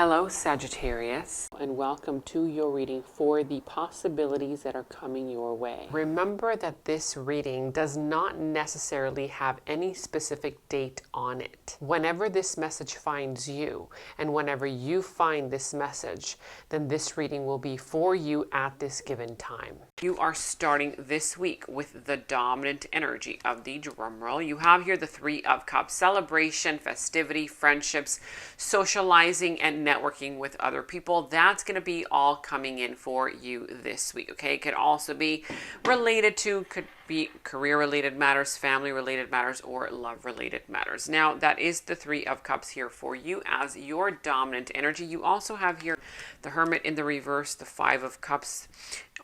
Hello, Sagittarius, and welcome to your reading for the possibilities that are coming your way. Remember that this reading does not necessarily have any specific date on it. Whenever this message finds you, and whenever you find this message, then this reading will be for you at this given time. You are starting this week with the dominant energy of the drumroll. You have here the Three of Cups: celebration, festivity, friendships, socializing, and networking with other people. That's going to be all coming in for you this week. Okay, it could also be related to, could be career related matters, family related matters, or love related matters. Now, that is the Three of Cups here for you as your dominant energy. You also have here the Hermit in the reverse, the Five of Cups,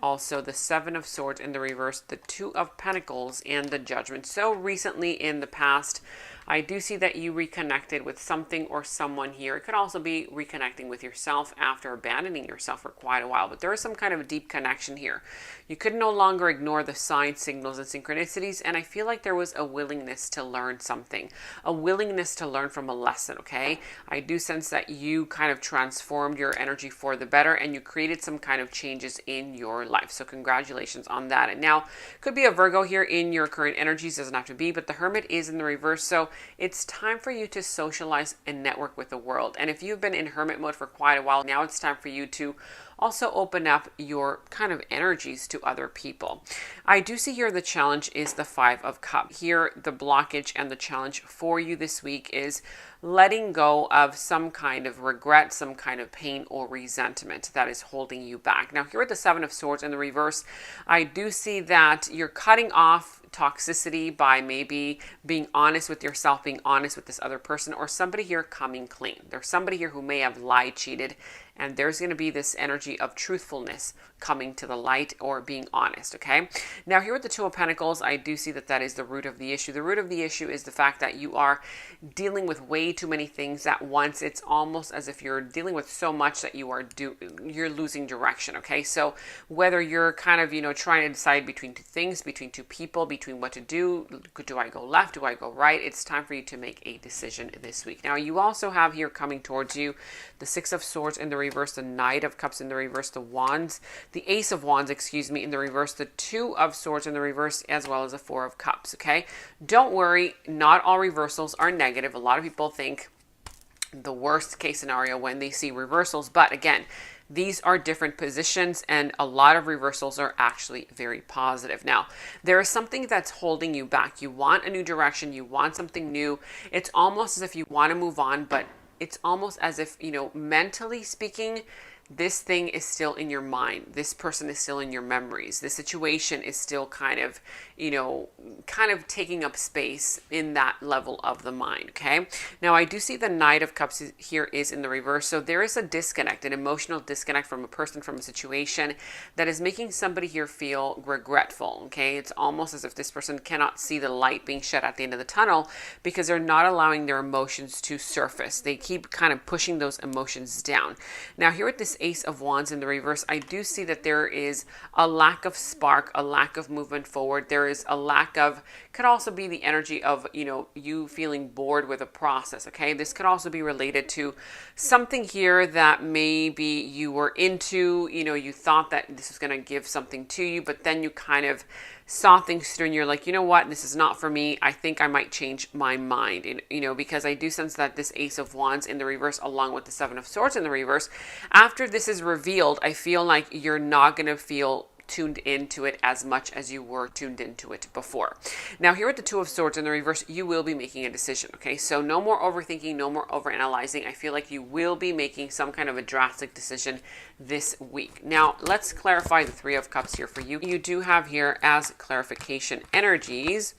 also the Seven of Swords in the reverse, the Two of Pentacles, and the Judgment. So recently in the past, I do see that you reconnected with something or someone here. It could also be reconnecting with yourself after abandoning yourself for quite a while, but there is some kind of a deep connection here. You could no longer ignore the signs, signals, and synchronicities, and I feel like there was a willingness to learn something, a willingness to learn from a lesson, okay? I do sense that you kind of transformed your energy for the better, and you created some kind of changes in your life. So congratulations on that. And now, could be a Virgo here in your current energies, doesn't have to be, but the Hermit is in the reverse, so it's time for you to socialize and network with the world. And if you've been in hermit mode for quite a while, now it's time for you to also open up your kind of energies to other people. I do see here the challenge is the Five of Cups. Here, the blockage and the challenge for you this week is letting go of some kind of regret, some kind of pain or resentment that is holding you back. Now, here at the Seven of Swords in the reverse, I do see that you're cutting off toxicity by maybe being honest with yourself, being honest with this other person, or somebody here coming clean. There's somebody here who may have lied, cheated, and there's going to be this energy of truthfulness coming to the light or being honest, okay? Now, here with the Two of Pentacles, I do see that that is the root of the issue. The root of the issue is the fact that you are dealing with way too many things at once. It's almost as if you're dealing with so much that you're losing direction, okay? So whether you're kind of, trying to decide between two things, between two people, between what to do I go left, do I go right? It's time for you to make a decision this week. Now, you also have here coming towards you the Six of Swords in the reverse, the Knight of Cups in the reverse, the Ace of Wands, in the reverse, the Two of Swords in the reverse, as well as the Four of Cups, okay? Don't worry, not all reversals are negative. A lot of people think the worst case scenario when they see reversals, but again, these are different positions, and a lot of reversals are actually very positive. Now, there is something that's holding you back. You want a new direction. You want something new. It's almost as if you want to move on, but it's almost as if, mentally speaking, this thing is still in your mind. This person is still in your memories. The situation is still kind of taking up space in that level of the mind, okay? Now, I do see the Knight of Cups here is in the reverse. So there is a disconnect, an emotional disconnect from a person, from a situation that is making somebody here feel regretful, okay? It's almost as if this person cannot see the light being shed at the end of the tunnel because they're not allowing their emotions to surface. They keep kind of pushing those emotions down. Now, here with this Ace of Wands in the reverse, I do see that there is a lack of spark, a lack of movement forward. There is a lack of, could also be the energy of, you feeling bored with a process, okay? This could also be related to something here that maybe you were into, you thought that this was going to give something to you, but then you kind of saw things through and you're like, you know what, this is not for me. I think I might change my mind, because I do sense that this Ace of Wands in the reverse, along with the Seven of Swords in the reverse, after this is revealed, I feel like you're not going to feel tuned into it as much as you were tuned into it before. Now, here with the Two of Swords in the reverse, you will be making a decision, okay? So no more overthinking, no more overanalyzing. I feel like you will be making some kind of a drastic decision this week. Now, let's clarify the Three of Cups here for you. You do have here as clarification energies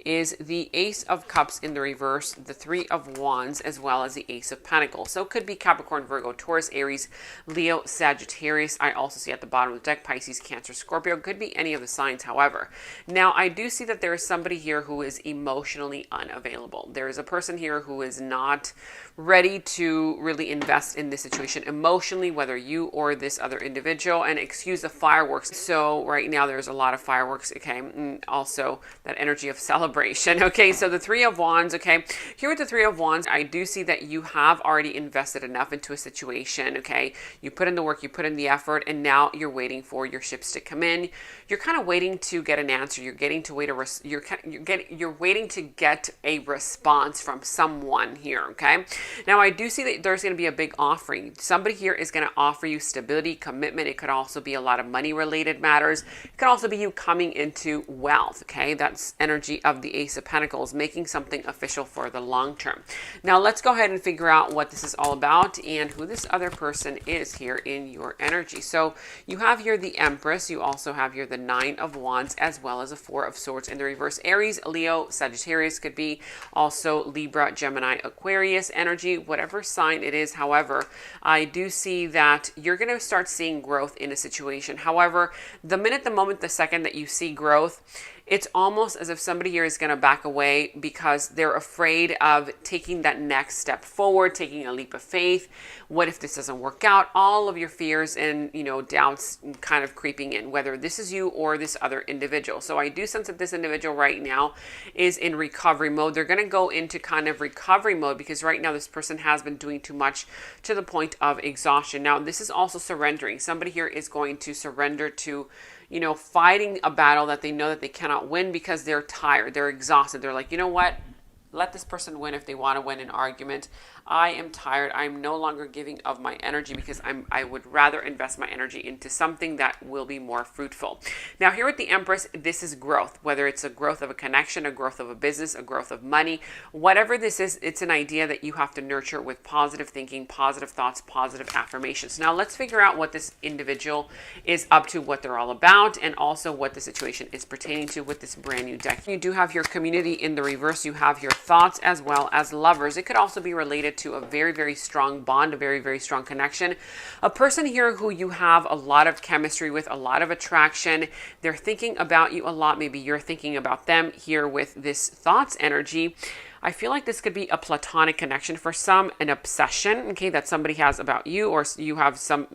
is the Ace of Cups in the reverse, the Three of Wands, as well as the Ace of Pentacles. So it could be Capricorn, Virgo, Taurus, Aries, Leo, Sagittarius. I also see at the bottom of the deck Pisces, Cancer, Scorpio. Could be any of the signs, however. Now, I do see that there is somebody here who is emotionally unavailable. There is a person here who is not ready to really invest in this situation emotionally, whether you or this other individual. And excuse the fireworks. So right now there's a lot of fireworks, okay? And also that energy of celebration celebration. Okay, so the Three of Wands, okay, here with the Three of Wands, I do see that you have already invested enough into a situation, okay? You put in the work, you put in the effort, and now you're waiting for your ships to come in. You're kind of waiting to get an answer. You're getting to wait you're waiting to get a response from someone here, okay? Now, I do see that there's going to be a big offering. Somebody here is going to offer you stability, commitment. It could also be a lot of money related matters. It could also be you coming into wealth, okay? That's energy of the Ace of Pentacles, making something official for the long term. Now, let's go ahead and figure out what this is all about and who this other person is here in your energy. So you have here the Empress. You also have here the Nine of Wands, as well as a Four of Swords in the reverse. Aries, Leo, Sagittarius, could be also Libra, Gemini, Aquarius energy, whatever sign it is. However, I do see that you're going to start seeing growth in a situation. However, the moment, the second that you see growth, it's almost as if somebody here is going to back away because they're afraid of taking that next step forward, taking a leap of faith. What if this doesn't work out? All of your fears and, doubts kind of creeping in, whether this is you or this other individual. So I do sense that this individual right now is in recovery mode. They're going to go into kind of recovery mode because right now this person has been doing too much to the point of exhaustion. Now, this is also surrendering. Somebody here is going to surrender to fighting a battle that they know that they cannot win because they're tired, they're exhausted. They're like, you know what? Let this person win if they want to win an argument. I am tired. I'm no longer giving of my energy because I would rather invest my energy into something that will be more fruitful. Now, here with the Empress, this is growth, whether it's a growth of a connection, a growth of a business, a growth of money, whatever this is, it's an idea that you have to nurture with positive thinking, positive thoughts, positive affirmations. Now, let's figure out what this individual is up to, what they're all about, and also what the situation is pertaining to with this brand new deck. You do have your community in the reverse. You have your thoughts as well as lovers. It could also be related to a very, very strong bond, a very, very strong connection. A person here who you have a lot of chemistry with, a lot of attraction. They're thinking about you a lot. Maybe you're thinking about them here with this thoughts energy. I feel like this could be a platonic connection for some, an obsession, okay, that somebody has about you, or you have some,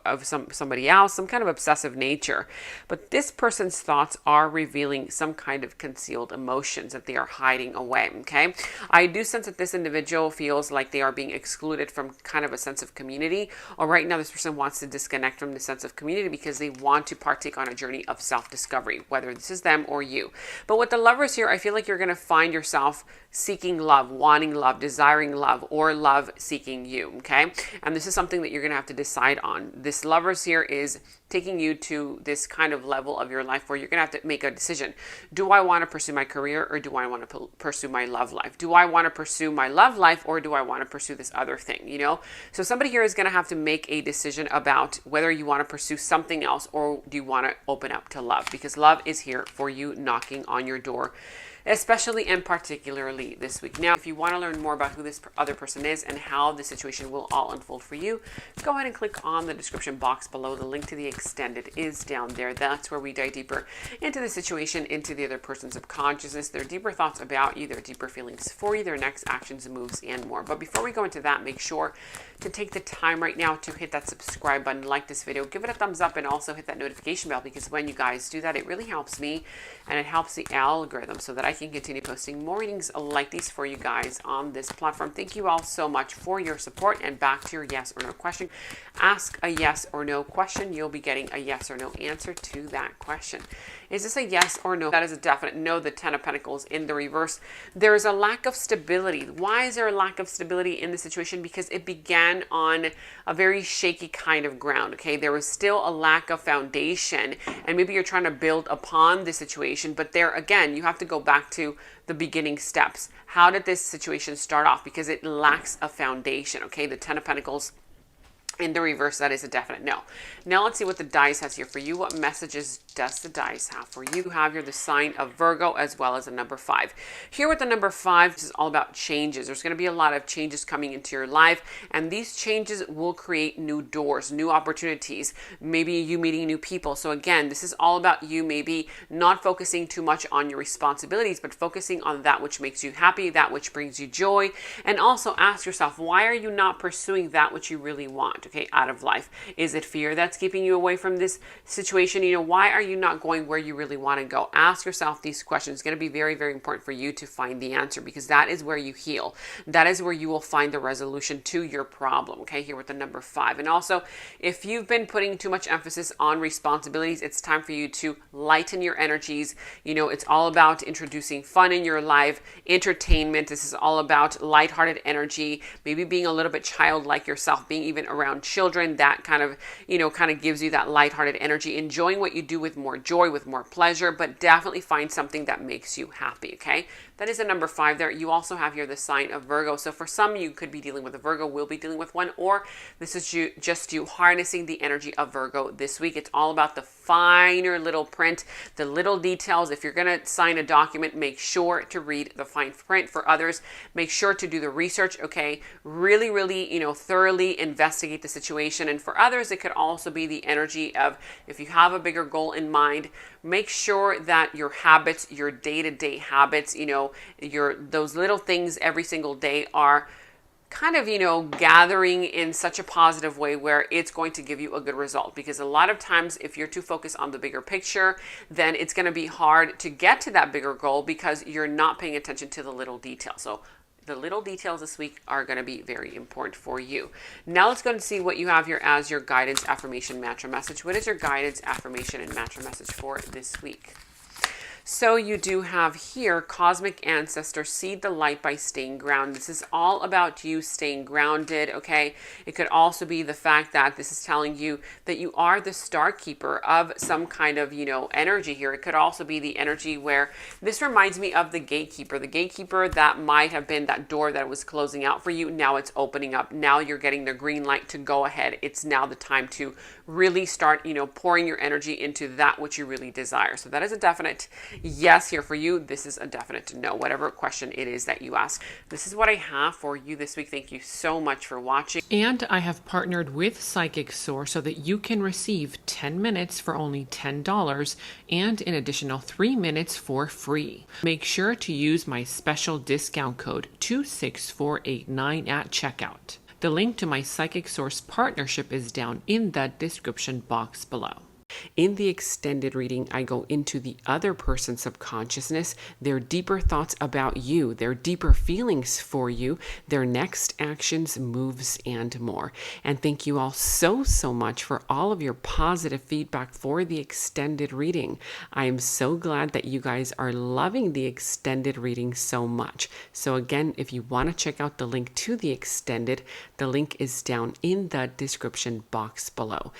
of somebody else, some kind of obsessive nature. But this person's thoughts are revealing some kind of concealed emotions that they are hiding away, okay? I do sense that this individual feels like they are being excluded from kind of a sense of community, or right now this person wants to disconnect from the sense of community because they want to partake on a journey of self-discovery, whether this is them or you. But with the Lovers here, I feel like you're going to find yourself seeking love, wanting love, desiring love, or love seeking you, okay? And this is something that you're going to have to decide on. This Lovers here is taking you to this kind of level of your life where you're going to have to make a decision. Do I want to pursue my career, or do I want to pursue my love life? Do I want to pursue my love life, or do I want to pursue this other thing, So somebody here is going to have to make a decision about whether you want to pursue something else, or do you want to open up to love, because love is here for you, knocking on your door, especially and particularly this week. Now, if you want to learn more about who this other person is and how the situation will all unfold for you, go ahead and click on the description box below. The link to the extended is down there. That's where we dive deeper into the situation, into the other person's subconsciousness, their deeper thoughts about you, their deeper feelings for you, their next actions and moves, and more. But before we go into that, make sure to take the time right now to hit that subscribe button, like this video, give it a thumbs up, and also hit that notification bell, because when you guys do that, it really helps me and it helps the algorithm so that I can continue posting more readings like these for you guys on this platform. Thank you all so much for your support. And back to your yes or no question. Ask a yes or no question. You'll be getting a yes or no answer to that question. Is this a yes or no? That is a definite no. The Ten of Pentacles in the reverse. There is a lack of stability. Why is there a lack of stability in the situation? Because it began on a very shaky kind of ground, okay? There was still a lack of foundation, and maybe you're trying to build upon the situation, but there again, you have to go back to the beginning steps. How did this situation start off? Because it lacks a foundation, okay? The Ten of Pentacles in the reverse, that is a definite no. Now let's see what the dice has here for you. What messages does the dice have for you? You have here the sign of Virgo as well as the number 5. Here with the number 5, this is all about changes. There's going to be a lot of changes coming into your life, and these changes will create new doors, new opportunities, maybe you meeting new people. So again, this is all about you maybe not focusing too much on your responsibilities, but focusing on that which makes you happy, that which brings you joy. And also ask yourself, why are you not pursuing that which you really want? want, okay, out of life? Is it fear that's keeping you away from this situation? You know, why are you not going where you really want to go? Ask yourself these questions. It's going to be very, very important for you to find the answer, because that is where you heal. That is where you will find the resolution to your problem, okay, here with the number 5. And also, if you've been putting too much emphasis on responsibilities, it's time for you to lighten your energies. You know, it's all about introducing fun in your life, entertainment. This is all about lighthearted energy, maybe being a little bit childlike yourself, being even around children. That kind of, you know, kind of gives you that lighthearted energy, enjoying what you do with more joy, with more pleasure, but definitely find something that makes you happy, okay? That is a number 5 there. You also have here the sign of Virgo. So for some, you could be dealing with a Virgo, will be dealing with one, or this is just you harnessing the energy of Virgo this week. It's all about the finer little print, the little details. If you're going to sign a document, make sure to read the fine print. For others, make sure to do the research, okay? Really, really, you know, thoroughly investigate the situation. And for others, it could also be the energy of, if you have a bigger goal in mind, make sure that your habits, your day-to-day habits, you know, those little things every single day are kind of, you know, gathering in such a positive way where it's going to give you a good result. Because a lot of times, if you're too focused on the bigger picture, then it's going to be hard to get to that bigger goal because you're not paying attention to the little details. So the little details this week are going to be very important for you. Now let's go and see what you have here as your guidance, affirmation, mantra message. What is your guidance, affirmation, and mantra message for this week? So you do have here, cosmic ancestor, seed the light by staying grounded. This is all about you staying grounded, okay? It could also be the fact that this is telling you that you are the star keeper of some kind of, you know, energy here. It could also be the energy where this reminds me of the gatekeeper that might have been that door that was closing out for you. Now it's opening up. Now you're getting the green light to go ahead. It's now the time to really start, you know, pouring your energy into that which you really desire. So that is a definite yes here for you. This is a definite no, whatever question it is that you ask. This is what I have for you this week. Thank you so much for watching. And I have partnered with Psychic Source so that you can receive 10 minutes for only $10 and an additional 3 minutes for free. Make sure to use my special discount code 26489 at checkout. The link to my Psychic Source partnership is down in the description box below. In the extended reading, I go into the other person's subconsciousness, their deeper thoughts about you, their deeper feelings for you, their next actions, moves, and more. And thank you all so, so much for all of your positive feedback for the extended reading. I am so glad that you guys are loving the extended reading so much. So again, if you want to check out the link to the extended, the link is down in the description box below.